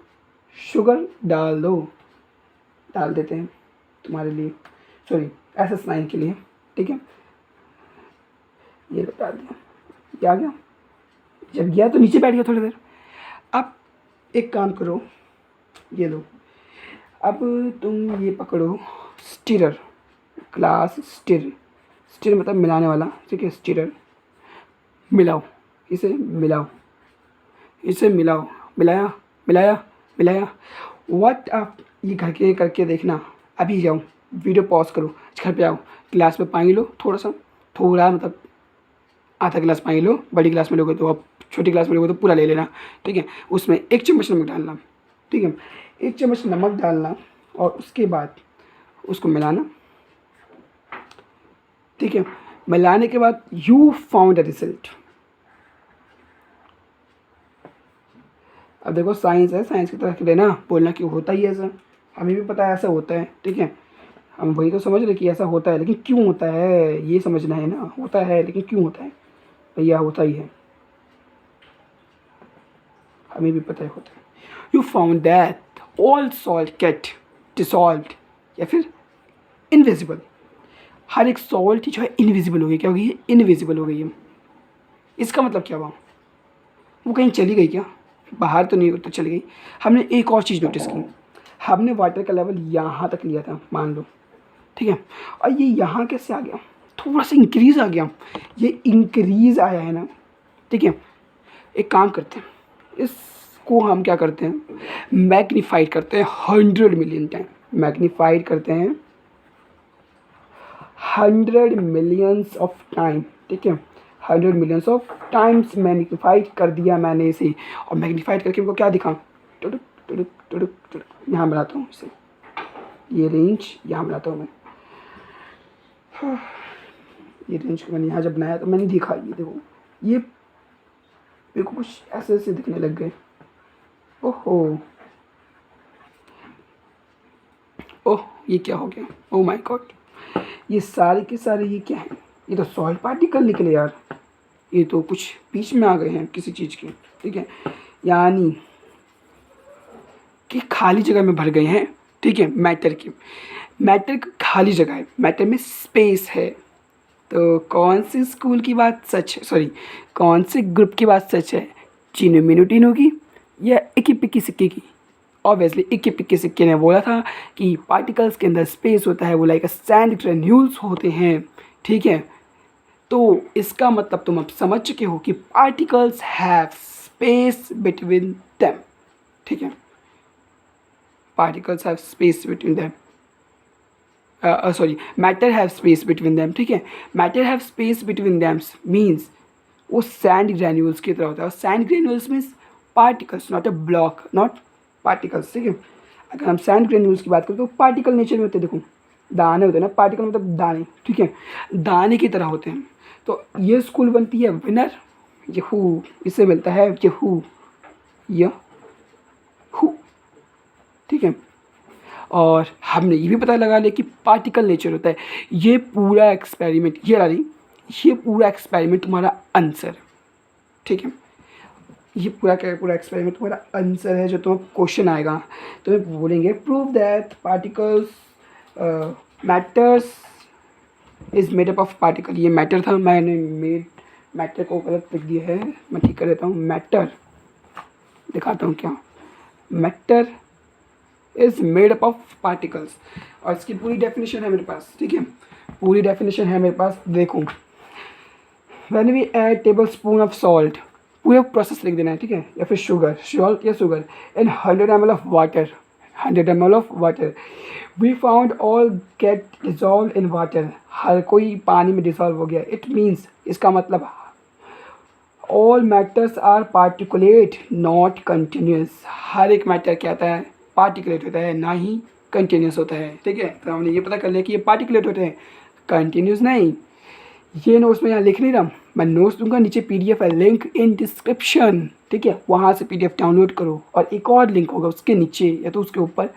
शुगर डाल दो, डाल देते हैं तुम्हारे लिए, सॉरी SS9 के लिए, ठीक है। ये डाल दिया, ये आ गया। जब गया तो नीचे बैठ गया थोड़ी देर। अब एक काम करो, ये लो, अब तुम ये पकड़ो स्टिरर, ग्लास स्टिर, स्टिर मतलब मिलाने वाला, ठीक है। स्टिरर मिलाओ, इसे मिलाओ, इसे मिलाओ, मिलाया मिलाया मिलाया। व्हाट आप ये घर के करके देखना। अभी जाओ, वीडियो पॉज करो, घर पे आओ, गिलास में पानी लो, थोड़ा सा, थोड़ा मतलब आधा गिलास पानी लो। बड़ी गिलास में लोगे तो, अब छोटी गिलास में लोगे तो पूरा ले लेना, ठीक है। उसमें 1 चम्मच नमक डालना, ठीक है। 1 चम्मच नमक डालना और उसके बाद उसको मिलाना, ठीक है। मिलाने के बाद यू फाउंड अ रिजल्ट। अब देखो साइंस है, साइंस की तरफ लेना, बोलना कि होता ही ऐसा, हमें भी पता है ऐसा होता है, ठीक है। हम वही तो समझ रहे कि ऐसा होता है, लेकिन क्यों होता है ये समझना है ना। होता है लेकिन क्यों होता है, भैया होता ही है, हमें भी पता है होता है। You found that all salt get dissolved या फिर इनविजिबल। हर एक सॉल्ट जो है इनविजिबल हो गई, क्या हो गई है, इनविजिबल हो गई है। इसका मतलब क्या हुआ, वो कहीं चली गई क्या, बाहर तो नहीं तो चली गई। हमने एक और चीज़ नोटिस की, हमने वाटर का लेवल यहाँ तक लिया था मान लो, ठीक है। और ये यहाँ कैसे आ गया, थोड़ा सा इंक्रीज़ आ गया, ये इंक्रीज़ आया है ना, ठीक है। एक काम करते हैं, इसको हम क्या करते हैं, मैग्नीफाइड करते हैं 100 मिलियन टाइम, मैग्नीफाइड करते हैं 100 मिलियंस ऑफ टाइम, ठीक है। 100 मिलियंस ऑफ टाइम्स मैग्नीफाइड कर दिया मैंने इसे। और मैग्नीफाइड करके इनको क्या दिखा, टुडुक टुडुक टुडुक टुडुक, यहाँ बनाता हूँ इसे, ये रेंज यहाँ बनाता हूँ मैं। ये रेंज को मैंने यहाँ जब बनाया तो मैंने देखा, ये देखो ये मेरे को कुछ ऐसे ऐसे दिखने लग गए। ओहो ओह, ये क्या हो गया, ओह माय गॉड, ये सारे के सारे ये क्या है, ये तो सॉल्ट पार्टिकल निकले यार, ये तो कुछ बीच में आ गए हैं किसी चीज़ के, ठीक है। यानी कि खाली जगह में भर गए हैं, ठीक है। मैटर की खाली जगह है, मैटर में स्पेस है। तो कौन से स्कूल की बात सच है, सॉरी कौन से ग्रुप की बात सच है, चीनो मिनो टीनो की या इक्की पिक्की सिक्के की। ऑब्वियसली इक्की पिक्की सिक्के ने बोला था कि पार्टिकल्स के अंदर स्पेस होता है, वो लाइक सैंड ग्रेन्यूल्स होते हैं, ठीक है। तो इसका मतलब तुम अब समझ चुके हो कि particles have space between them, ठीक है। Particles have space between them, sorry, matter have space between them, ठीक है। Matter have space between them's means वो सैंड ग्रैन्यूल्स की तरह होता है, और sand granules means particles, not a block, not particles, ठीक है। अगर हम सैंड ग्रैन्यूल्स की बात करें तो पार्टिकल नेचर में होते हैं, देखो दाने होते हैं ना, पार्टिकल मतलब दाने, ठीक है, दाने की तरह होते हैं। तो ये स्कूल बनती है विनर, ये हु, इससे मिलता है ये हु, ठीक है। और हमने ये भी पता लगा लिया कि पार्टिकल नेचर होता है। ये पूरा एक्सपेरिमेंट, ये पूरा एक्सपेरिमेंट तुम्हारा आंसर, ठीक है। ये पूरा क्या, पूरा एक्सपेरिमेंट तुम्हारा आंसर है। जो तुम्हें क्वेश्चन आएगा तुम्हें बोलेंगे prove that particles matters is made up of particle. ये मैटर था, मैंने मैटर को गलत लिख दिया है, मैं ठीक कर देता हूँ। मैटर दिखाता हूँ क्या, matter is made up of particles. और इसकी पूरी डेफिनेशन है मेरे पास, ठीक है, पूरी डेफिनेशन है मेरे पास। देखो, when we add tablespoon of salt, पूरा प्रोसेस लिख देना है, ठीक है, या फिर शुगर, सॉल्ट या sugar in 100 ml of water, 100 ml of water, we found all get dissolve in water. हर कोई पानी में डिजॉल्व हो गया। इट मीन्स, इसका मतलब all matters are particulate not continuous. हर एक मैटर क्या होता है, पार्टिकुलेट होता है, ना ही कंटिन्यूस होता है, ठीक है। तो हमने ये पता कर लिया कि ये पार्टिकुलेट होते हैं, कंटिन्यूस नहीं। ये नोट्स में यहाँ लिख नहीं रहा, मैं नोट्स दूंगा, नीचे पीडीएफ है, लिंक इन डिस्क्रिप्शन, ठीक है, वहाँ से पीडीएफ डाउनलोड करो। और एक और लिंक होगा उसके नीचे या तो उसके ऊपर,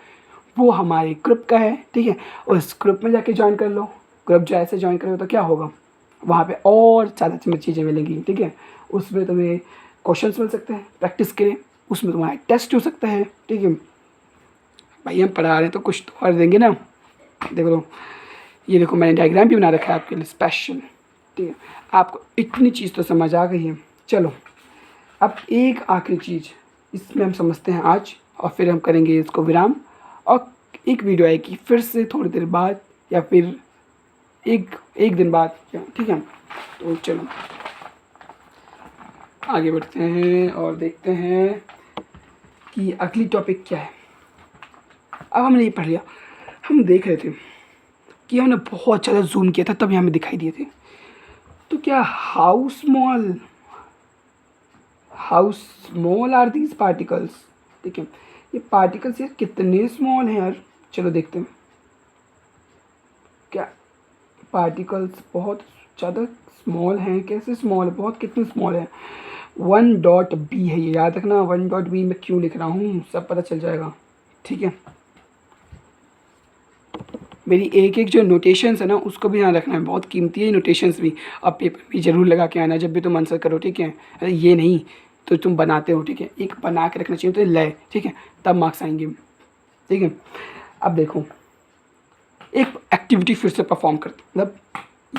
वो हमारे ग्रुप का है, ठीक है। उस ग्रुप में जाके ज्वाइन कर लो। ग्रुप जैसे ज्वाइन करोगे तो क्या होगा, वहाँ पे और ज़्यादा चीज़ें मिलेंगी, ठीक है। उसमें तुम्हें क्वेश्चंस मिल सकते हैं प्रैक्टिस के लिए, उसमें तुम्हारा टेस्ट हो सकता है, ठीक है। भाई हम पढ़ा रहे हैं तो कुछ तो और देंगे ना। देखो लो, ये देखो मैंने डायग्राम भी बना रखा है आपके लिए स्पेशल, ठीक है। आपको इतनी चीज़ तो समझ आ गई है। चलो अब एक आखिरी चीज़ इसमें हम समझते हैं आज, और फिर हम करेंगे इसको विराम। और एक वीडियो आएगी फिर से थोड़ी देर बाद, या फिर एक दिन बाद, ठीक है। तो चलो आगे बढ़ते हैं और देखते हैं कि अगली टॉपिक क्या है। अब हमने ये पढ़ लिया, हम देख रहे थे कि हमने बहुत ज़्यादा जूम किया था तब हमें दिखाई दिए थे। तो क्या how small are these particles, ठीक है। ये पार्टिकल्स यार कितने स्मॉल हैं यार, चलो देखते हैं। क्या पार्टिकल्स बहुत ज़्यादा स्मॉल हैं, कैसे स्मॉल है, बहुत कितने स्मॉल है। 1.b है ये, याद रखना 1.b मैं क्यों लिख रहा हूँ, सब पता चल जाएगा, ठीक है। मेरी एक एक जो नोटेशंस है ना उसको भी ध्यान रखना है, बहुत कीमती है नोटेशंस भी। अब पेपर भी ज़रूर लगा के आना जब भी तुम आंसर करो, ठीक है। अरे ये नहीं तो तुम बनाते हो, ठीक है, एक बना के रखना चाहिए तो लय, ठीक है, तब मार्क्स आएंगे, ठीक है। अब देखो एक एक्टिविटी फिर से परफॉर्म करते, मतलब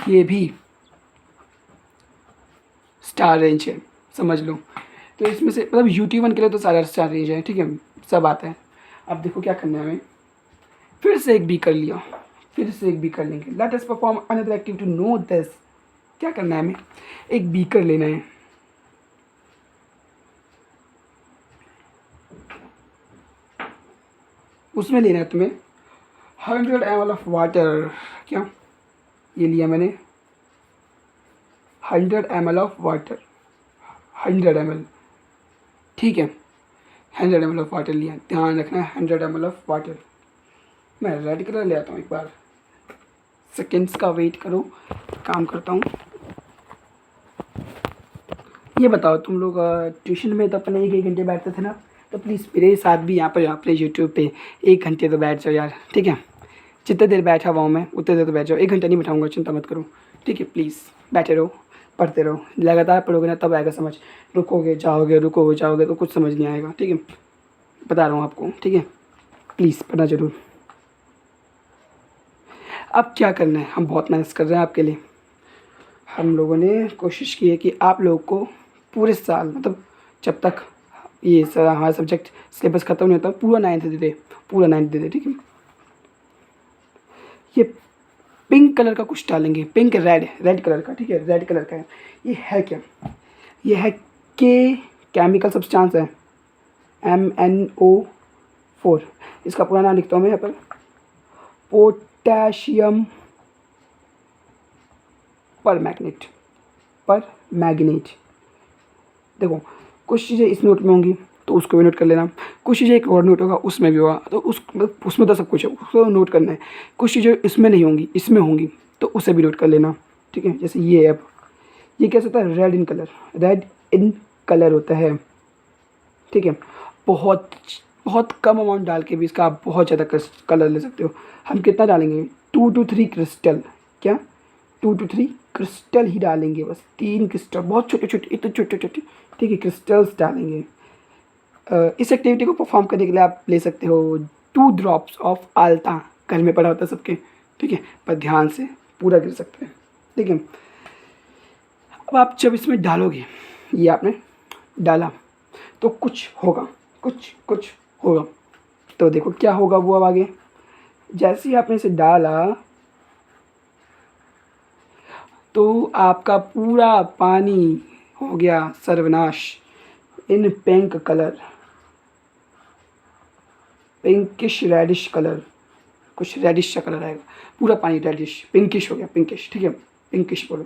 ये भी स्टार रेंज है, समझ लो। तो इसमें से मतलब UT1 के लिए तो सारा स्टार रेंज है, ठीक है, सब आता है। अब देखो क्या करना है हमें, फिर से एक भी कर लिया, फिर से एक बीकर लेंगे। Let us perform another activity to know this. क्या करना है हमें, एक बीकर लेना है, उसमें लेना है तुम्हें 100 ml ऑफ वाटर। क्या ये लिया मैंने 100 ml ऑफ वाटर, 100 ml, ठीक है, 100 ml ऑफ वाटर लिया। ध्यान रखना है 100 ml ऑफ वाटर। मैं रेड कलर ले आता हूँ, एक बार सेकेंड्स का वेट करो, काम करता हूँ। ये बताओ तुम लोग ट्यूशन में तो अपने 1-1 घंटे बैठते थे ना, तो प्लीज़ मेरे साथ भी यहाँ पर अपने यूट्यूब पे 1 घंटे तो बैठ जाओ यार, ठीक है। जितने देर बैठा हुआ हूँ मैं उतने देर तो बैठ जाओ, 1 घंटा नहीं बैठाऊँगा, चिंता मत करो, ठीक है। प्लीज़ बैठे रहो, पढ़ते रहो, लगातार पढ़ोगे ना तब आएगा समझ। रुकोगे जाओगे तो कुछ समझ नहीं आएगा, ठीक है, बता रहा हूँ आपको, ठीक है। प्लीज़ पढ़ना ज़रूर। अब क्या करना है, हम बहुत मेहनत कर रहे हैं आपके लिए। हम लोगों ने कोशिश की है कि आप लोगों को पूरे साल, मतलब जब तक ये हमारा सब्जेक्ट सिलेबस ख़त्म नहीं होता, पूरा 9th दे दे, पूरा 9th दे दे, ठीक है। ये पिंक कलर का कुछ डालेंगे, पिंक रेड कलर का, ठीक है, रेड कलर का है। ये है क्या? ये है केमिकल सब्सटेंस है MnO4। इसका पूरा नाम लिखता हूँ मैं यहाँ पर, पोटेशियम पर मैग्नेट। देखो कुछ चीज़ें इस नोट में होंगी तो उसको भी नोट कर लेना, कुछ चीज़ें एक और नोट होगा उसमें भी होगा, तो उसमें तो सब कुछ है, उसको नोट करना है। कुछ चीज़ें इसमें नहीं होंगी, इसमें होंगी, तो उसे भी नोट कर लेना, ठीक है। जैसे ये अब ये कैसा होता है? रेड इन कलर होता है, ठीक है। बहुत बहुत कम अमाउंट डाल के भी इसका आप बहुत ज़्यादा कलर ले सकते हो। हम कितना डालेंगे? 2 to 3 क्रिस्टल, क्या 2 to 3 क्रिस्टल ही डालेंगे, बस 3 क्रिस्टल, बहुत छोटे छोटे, इतने छोटे छोटे, ठीक है, क्रिस्टल्स डालेंगे। इस एक्टिविटी को परफॉर्म करने के लिए आप ले सकते हो 2 ड्रॉप्स ऑफ आल्ता, घर में पड़ा होता है सबके, ठीक है, पर ध्यान से पूरा गिर सकते हैं, ठीक है। अब आप जब इसमें डालोगे, ये आपने डाला तो कुछ होगा, कुछ होगा, तो देखो क्या होगा वो। अब आगे जैसे ही आपने इसे डाला तो आपका पूरा पानी हो गया सर्वनाश in pink colour, pinkish reddish colour, कुछ रेडिश सा कलर आएगा, पूरा पानी रेडिश पिंकिश हो गया, पिंकिश, ठीक है, पिंकिश बोलो।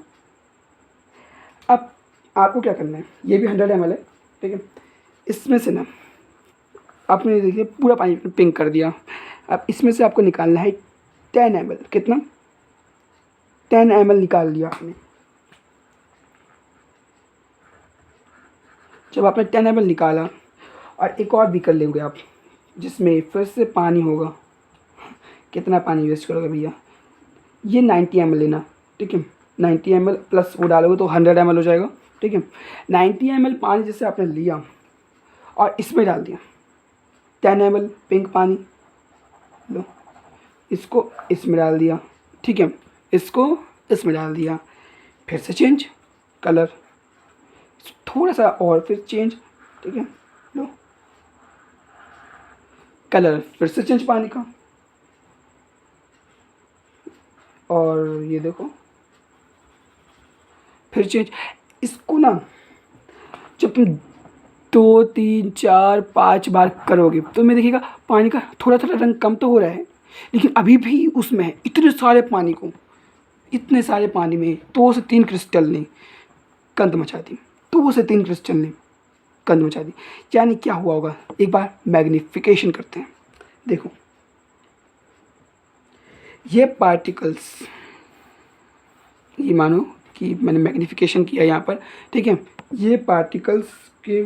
अब आपको क्या करना है? ये भी 100 ml है, ठीक है। इसमें से ना आपने देखिए पूरा पानी पिंक कर दिया। अब इसमें से आपको निकालना है 10 ml, कितना? 10 ml निकाल लिया आपने। जब आपने 10 ml निकाला और एक और भी कर लेंगे आप, जिसमें फिर से पानी होगा, कितना पानी वेस्ट करोगे भैया? ये 90 ml लेना, ठीक है, 90 ml प्लस वो डालोगे तो 100 ml हो जाएगा, ठीक है। 90 ml पानी जैसे आपने लिया और इसमें डाल दिया, 10 ml पिंक पानी लो, इसको इसमें डाल दिया, ठीक है, इसको इसमें डाल दिया, फिर से चेंज कलर, थोड़ा सा और फिर चेंज, ठीक है, लो कलर, फिर से चेंज पानी का, और ये देखो फिर चेंज। इसको ना जब तुम 2 3 4 5 बार करोगे तो मैं देखिएगा पानी का थोड़ा थोड़ा रंग कम तो हो रहा है, लेकिन अभी भी उसमें है। इतने सारे पानी को, इतने सारे पानी में 2 से 3 क्रिस्टल ने गंद मचा दी, 2 से 3 क्रिस्टल ने गंद मचा दी। यानी क्या हुआ होगा? एक बार मैग्नीफिकेशन करते हैं, देखो ये पार्टिकल्स, ये मानो कि मैंने मैग्नीफिकेशन किया यहाँ पर, ठीक है, ये पार्टिकल्स के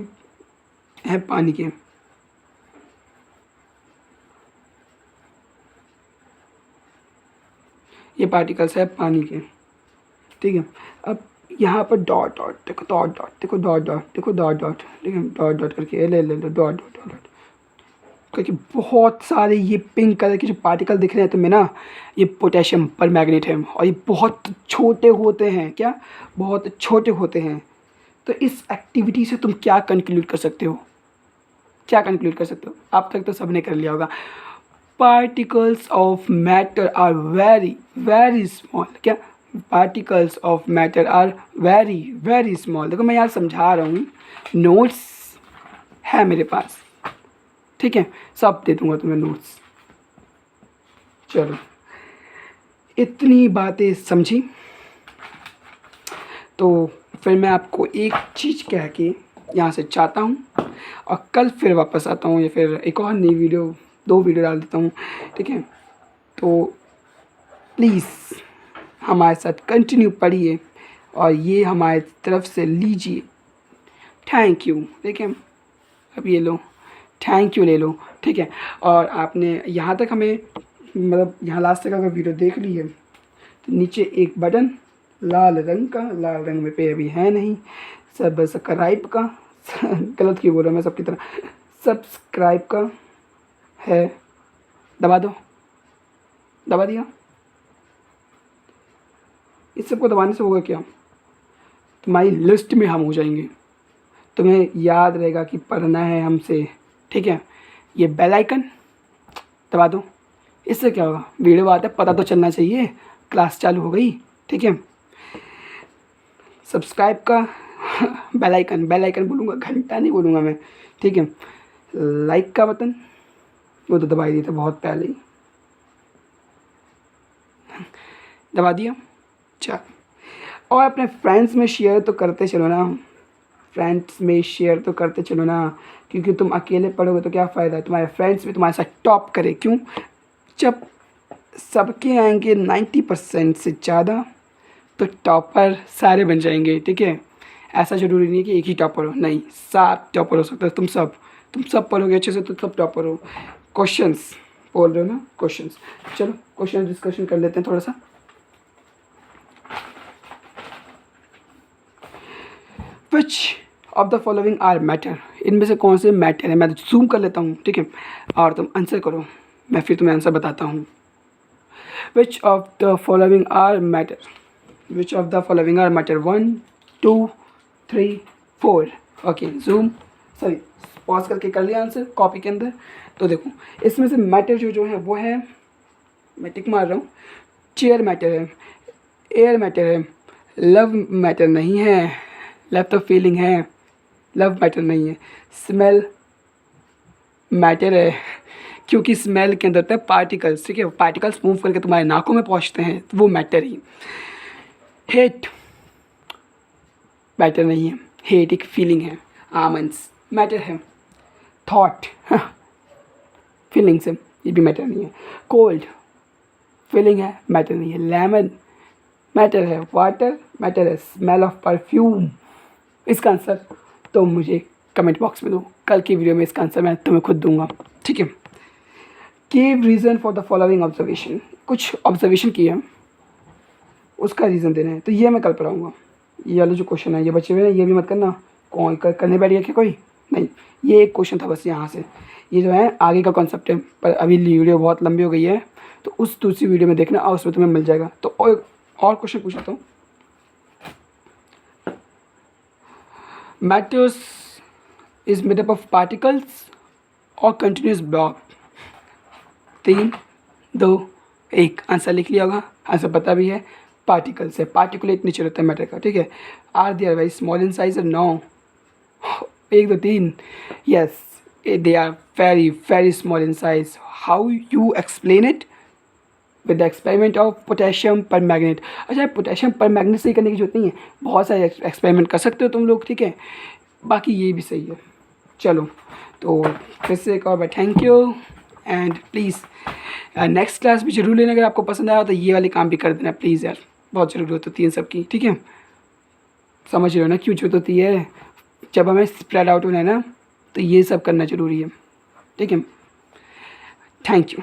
हैं पानी के, ये पार्टिकल्स है पानी के, ठीक है। अब यहाँ पर डॉट डॉट देखो, डॉट डॉट देखो, डॉट डॉट देखो, डॉट डॉट, ठीक है, डॉट डॉट करके ले डॉट डॉट डॉट डॉट करके बहुत सारे ये पिंक कलर के जो पार्टिकल दिख रहे हैं तुम्हें ना, ये पोटेशियम पर मैग्नेट है, और ये बहुत छोटे होते हैं, क्या बहुत छोटे होते हैं। तो इस एक्टिविटी से तुम क्या कंक्लूड कर सकते हो? क्या कंक्लूड कर सकते हो? अब तक तो सबने कर लिया होगा, particles of matter are very very small, क्या particles of matter are very very small. देखो मैं यार समझा रहा हूँ, नोट्स है मेरे पास, ठीक है, सब दे दूँगा तुम्हें नोट्स। चलो इतनी बातें समझी तो फिर मैं आपको एक चीज़ कह के यहाँ से चाहता हूँ, और कल फिर वापस आता हूँ, या फिर एक और नई वीडियो, 2 वीडियो डाल देता हूँ, ठीक है। तो प्लीज़ हमारे साथ कंटिन्यू पढ़िए और ये हमारे तरफ से लीजिए, थैंक यू, ठीक है। अब ये लो, थैंक यू ले लो, ठीक है। और आपने यहाँ तक हमें मतलब यहाँ लास्ट तक अगर वीडियो देख ली है तो नीचे एक बटन लाल रंग का, लाल रंग में पे अभी है नहीं, सब्सक्राइब का गलत क्यों बोल रहा मैं सबकी तरह, सब्सक्राइब का है, दबा दो, दबा दिया। इस सबको दबाने से होगा क्या? तुम्हारी लिस्ट में हम हो जाएंगे, तुम्हें याद रहेगा कि पढ़ना है हमसे, ठीक है। ये बेल आइकन दबा दो, इससे क्या होगा? वीडियो आता है पता तो चलना चाहिए, क्लास चालू हो गई, ठीक है। सब्सक्राइब का बेल आइकन बोलूँगा, घंटा नहीं बोलूँगा मैं, ठीक है। लाइक का बटन वो तो दबा ही दिया था बहुत पहले ही, दबा दिया। चल, और अपने फ्रेंड्स में शेयर तो करते चलो ना, फ्रेंड्स में शेयर तो करते चलो ना, क्योंकि तुम अकेले पढ़ोगे तो क्या फ़ायदा, तुम्हारे फ्रेंड्स भी तुम्हारे साथ टॉप करे। क्यों? जब सबके आएंगे 90% से ज़्यादा तो टॉपर सारे बन जाएंगे, ठीक है। ऐसा ज़रूरी नहीं है कि एक ही टॉपर हो, नहीं, 7 टॉपर हो सकता है। तुम सब पढ़ोगे अच्छे से तो सब टॉपर हो। क्वेश्चंस बोल रहे हो ना, क्वेश्चंस, चलो क्वेश्चन डिस्कशन कर लेते हैं थोड़ा सा। Which of the following are matter, इनमें से कौन से मैटर है। मैं तो जूम कर लेता हूँ, ठीक है, और तुम आंसर करो, मैं फिर तुम्हें आंसर बताता हूँ। Which of the following are matter, which of the following are matter, 1 2 3 4। Okay, zoom, sorry, pause करके कर लिया आंसर कॉपी के अंदर। तो देखो इसमें से मैटर जो है वो है, मैं टिक मार रहा हूँ, चेयर मैटर है, एयर मैटर है, लव मैटर नहीं है, लव तो फीलिंग है, लव मैटर नहीं है, स्मेल मैटर है, क्योंकि स्मेल के अंदर होता है पार्टिकल्स, ठीक है, पार्टिकल्स मूव करके तुम्हारे नाकों में पहुंचते हैं, तो वो मैटर ही। हेट मैटर नहीं है, हेट एक फीलिंग है, आमंस मैटर है, थॉट फीलिंग से, ये भी मैटर नहीं है, कोल्ड फीलिंग है, मैटर नहीं है, लेमन मैटर है, वाटर मैटर है, स्मेल ऑफ परफ्यूम। इसका आंसर तो मुझे कमेंट बॉक्स में दो, कल की वीडियो में इसका आंसर मैं तुम्हें खुद दूंगा, ठीक है। Give reason for the following observation, कुछ ऑब्जर्वेशन किया उसका रीज़न देना है, तो ये मैं कल पढ़ाऊँगा। ये वाले जो क्वेश्चन है ये बचे हुए हैं, ये भी मत करना, कौन करने बैठ गया क्या कोई, नहीं, ये एक क्वेश्चन था बस यहाँ से, ये जो है आगे का कॉन्सेप्ट है, पर अभी वीडियो बहुत लंबी हो गई है, तो उस दूसरी वीडियो में देखना और उसमें तुम्हें मिल जाएगा। तो और क्वेश्चन पूछता हूँ, matters is made up of particles और कंटिन्यूस ब्लॉक। 3 2 1, आंसर लिख लिया होगा, आंसर पता भी है, पार्टिकल्स है, पार्टिकुलेट नेचर होता है मैटर का, ठीक है। Are they are very small in size, 9 1 2 3, yes they are very very small in size. How you explain it, with the experiment of potassium permanganate. अच्छा, पोटेशियम पर मैग्नेट सही करने की जरूरत नहीं है, बहुत सारे एक्सपेरिमेंट कर सकते हो तुम लोग, ठीक है, बाकी ये भी सही है। चलो, तो फिर से एक और बार thank you, and please next class भी जरूर लेना, अगर आपको पसंद आया तो ये वाले काम भी कर देना प्लीज़ यार, बहुत ज़रूरत होती है इन सब की, ठीक है। समझ रहे हो ना क्यों जरूरत होती है, जब हमें स्प्रेड आउट होना है ना, तो ये सब करना ज़रूरी है, ठीक है। Thank you.